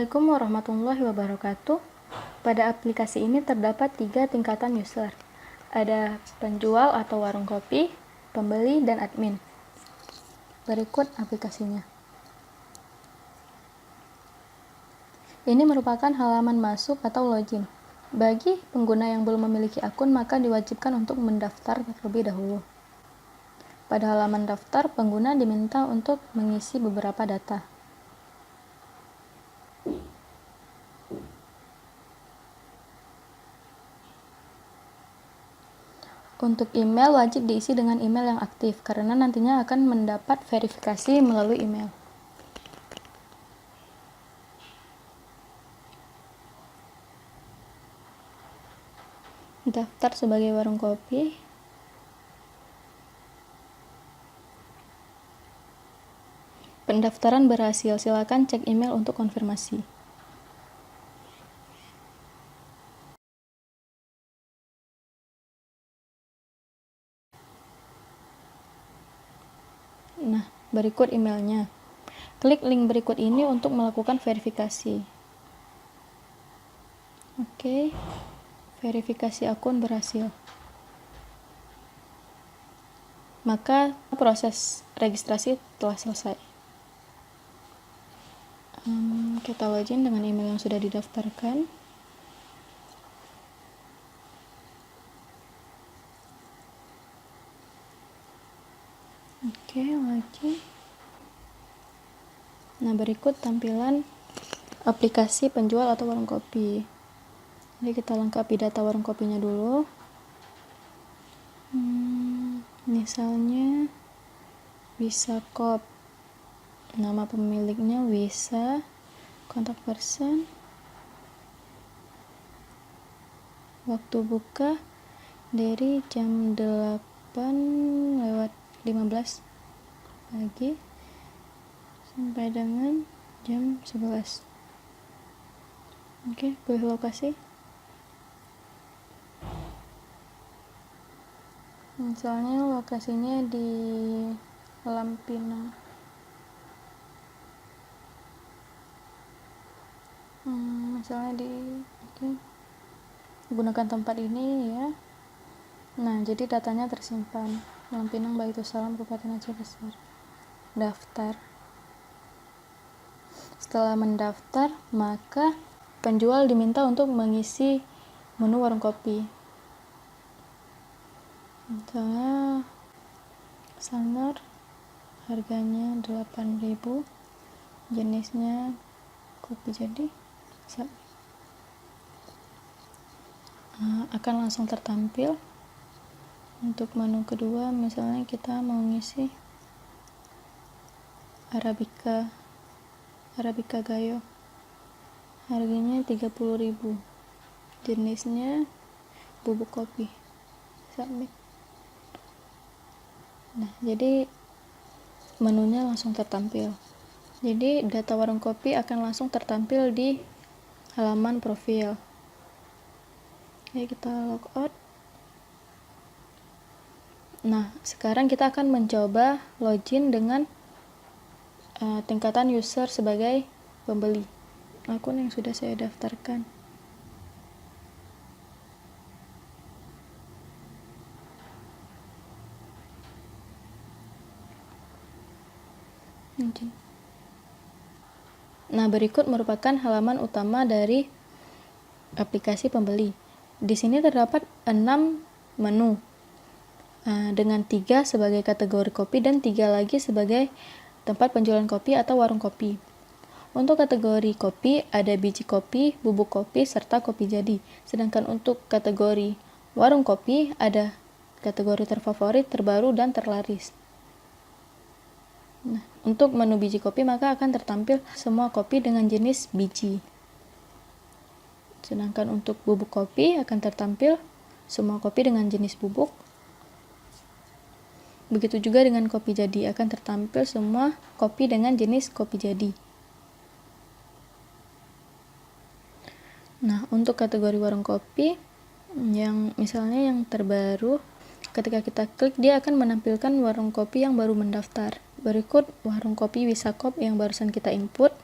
Assalamualaikum warahmatullahi wabarakatuh. Pada aplikasi ini terdapat 3 tingkatan user. Ada penjual atau warung kopi, pembeli, dan admin. Berikut aplikasinya. Ini merupakan halaman masuk atau login. Bagi pengguna yang belum memiliki akun, maka diwajibkan untuk mendaftar terlebih dahulu. Pada halaman daftar, pengguna diminta untuk mengisi beberapa data. Untuk email, wajib diisi dengan email yang aktif, karena nantinya akan mendapat verifikasi melalui email. Daftar sebagai warung kopi. Pendaftaran berhasil, silakan cek email untuk konfirmasi. Nah, berikut emailnya. Klik link berikut ini untuk melakukan verifikasi. Oke, verifikasi akun berhasil. Maka proses registrasi telah selesai. Kita login dengan email yang sudah didaftarkan. Oke, login. Nah, berikut tampilan aplikasi penjual atau warung kopi. Jadi kita lengkapi data warung kopinya dulu. Misalnya Wisakop, nama pemiliknya Wisa, kontak person, waktu buka dari jam 8:15 pagi sampai dengan jam 11. Oke, pilih lokasi. Misalnya lokasinya di Lampinang. Misalnya gunakan tempat ini ya. Nah, jadi datanya tersimpan. Lampinang Baitussalam, Kabupaten Aceh Besar. Daftar. Setelah mendaftar, maka penjual diminta untuk mengisi menu warung kopi. Misalnya sangar, harganya 8.000, jenisnya kopi jadi, akan langsung tertampil. Untuk menu kedua, misalnya kita mau ngisi Arabica Gayo, harganya 30.000, jenisnya bubuk kopi. Submit. Nah, jadi menunya langsung tertampil. Jadi data warung kopi akan langsung tertampil di halaman profil. Oke, kita logout. Nah, sekarang kita akan mencoba login dengan tingkatan user sebagai pembeli, akun yang sudah saya daftarkan. Nah, berikut merupakan halaman utama dari aplikasi pembeli. Di sini terdapat 6 menu dengan 3 sebagai kategori kopi dan 3 lagi sebagai tempat penjualan kopi atau warung kopi. Untuk kategori kopi ada biji kopi, bubuk kopi, serta kopi jadi. Sedangkan untuk kategori warung kopi ada kategori terfavorit, terbaru, dan terlaris. Nah, untuk menu biji kopi maka akan tertampil semua kopi dengan jenis biji. Sedangkan untuk bubuk kopi akan tertampil semua kopi dengan jenis bubuk. Begitu juga dengan kopi jadi, akan tertampil semua kopi dengan jenis kopi jadi. Nah, untuk kategori warung kopi yang misalnya yang terbaru, ketika kita klik dia akan menampilkan warung kopi yang baru mendaftar. Berikut warung kopi Wisakop yang barusan kita input.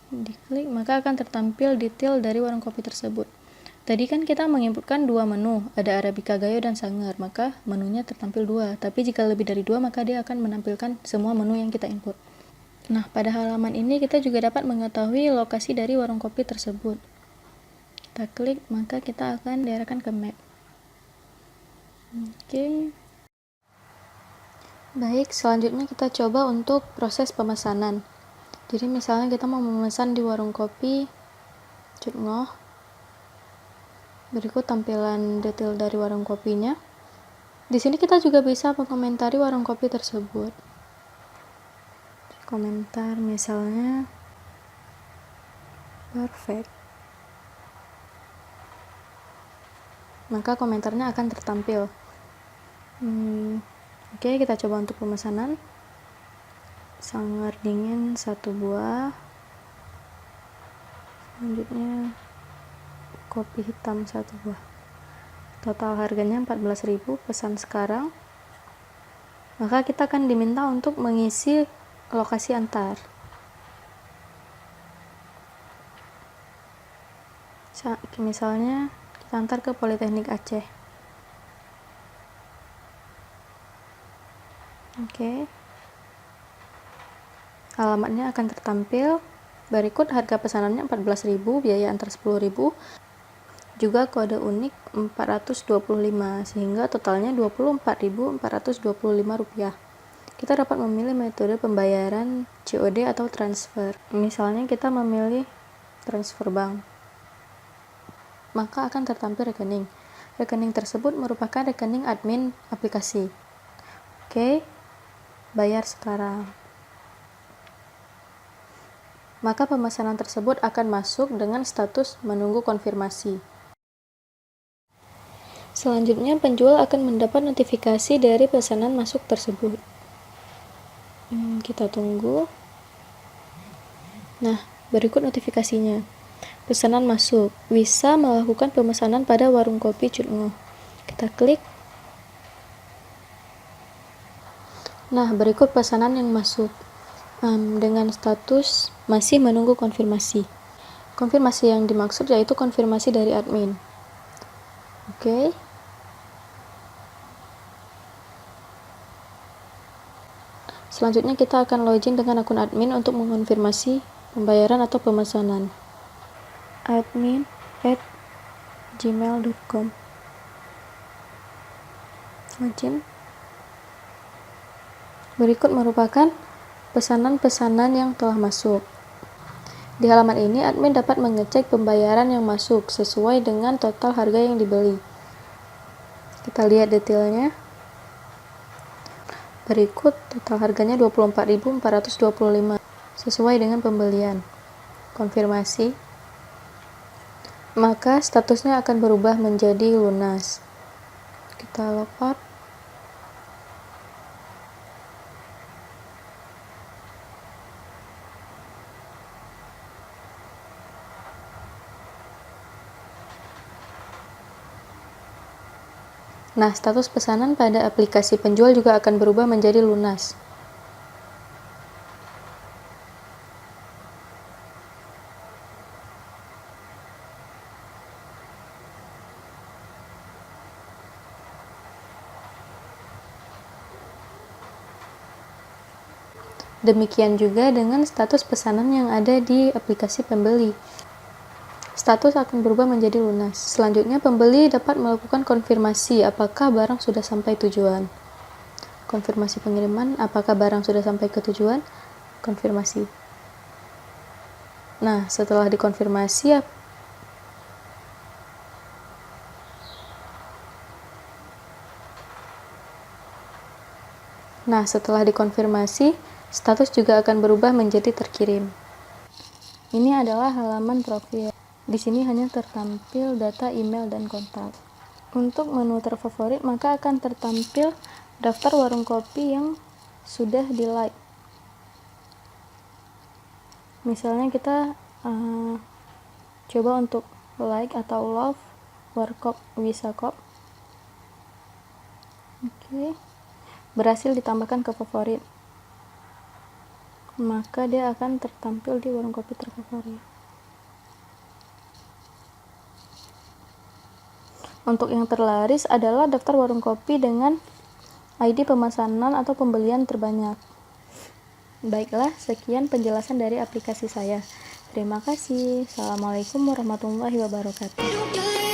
Diklik, maka akan tertampil detail dari warung kopi tersebut. Tadi kan kita menginputkan 2 menu, ada Arabica Gayo dan Sanger, maka menunya tertampil 2. Tapi jika lebih dari 2, maka dia akan menampilkan semua menu yang kita input. Nah, pada halaman ini kita juga dapat mengetahui lokasi dari warung kopi tersebut. Kita klik, maka kita akan diarahkan ke map. Oke. Baik, selanjutnya kita coba untuk proses pemesanan. Jadi misalnya kita mau memesan di warung kopi Cut Ngoh. Berikut tampilan detail dari warung kopinya. Di sini kita juga bisa mengomentari warung kopi tersebut. Komentar misalnya perfect. Maka komentarnya akan tertampil. Oke, kita coba untuk pemesanan. Sanger dingin 1 buah. Selanjutnya kopi hitam 1 buah. Total harganya 14.000, pesan sekarang. Maka kita akan diminta untuk mengisi lokasi antar. Misalnya kita antar ke Politeknik Aceh. Oke. Alamatnya akan tertampil. Berikut harga pesanannya 14.000, biaya antar 10.000. Juga kode unik 425, sehingga totalnya 24.425 rupiah. Kita dapat memilih metode pembayaran COD atau transfer. Misalnya kita memilih transfer bank, maka akan tertampil rekening. Rekening tersebut merupakan rekening admin aplikasi. Oke, bayar sekarang. Maka pemesanan tersebut akan masuk dengan status menunggu konfirmasi. Selanjutnya, penjual akan mendapat notifikasi dari pesanan masuk tersebut. Kita tunggu. Nah, berikut notifikasinya. Pesanan masuk. Bisa melakukan pemesanan pada warung kopi Cut Ngoh. Kita klik. Nah, berikut pesanan yang masuk. Dengan status masih menunggu konfirmasi. Konfirmasi yang dimaksud yaitu konfirmasi dari admin. Oke. Selanjutnya kita akan login dengan akun admin untuk mengonfirmasi pembayaran atau pemesanan. admin@gmail.com. Login. Berikut merupakan pesanan-pesanan yang telah masuk. Di halaman ini, admin dapat mengecek pembayaran yang masuk sesuai dengan total harga yang dibeli. Kita lihat detailnya. Berikut total harganya 24.425 sesuai dengan pembelian. Konfirmasi. Maka statusnya akan berubah menjadi lunas. Kita logout. Nah, status pesanan pada aplikasi penjual juga akan berubah menjadi lunas. Demikian juga dengan status pesanan yang ada di aplikasi pembeli. Status akan berubah menjadi lunas. Selanjutnya, pembeli dapat melakukan konfirmasi apakah barang sudah sampai tujuan. Konfirmasi pengiriman, apakah barang sudah sampai ke tujuan? Konfirmasi. Nah, setelah dikonfirmasi, status juga akan berubah menjadi terkirim. Ini adalah halaman profil. Di sini hanya tertampil data email dan kontak. Untuk menu terfavorit, maka akan tertampil daftar warung kopi yang sudah di-like. Misalnya kita coba untuk like atau love Warkop Wisakop. Oke. Berhasil ditambahkan ke favorit. maka dia akan tertampil di warung kopi terfavorit. Untuk yang terlaris adalah daftar warung kopi dengan ID pemesanan atau pembelian terbanyak. Baiklah, sekian penjelasan dari aplikasi saya. Terima kasih. Assalamualaikum warahmatullahi wabarakatuh.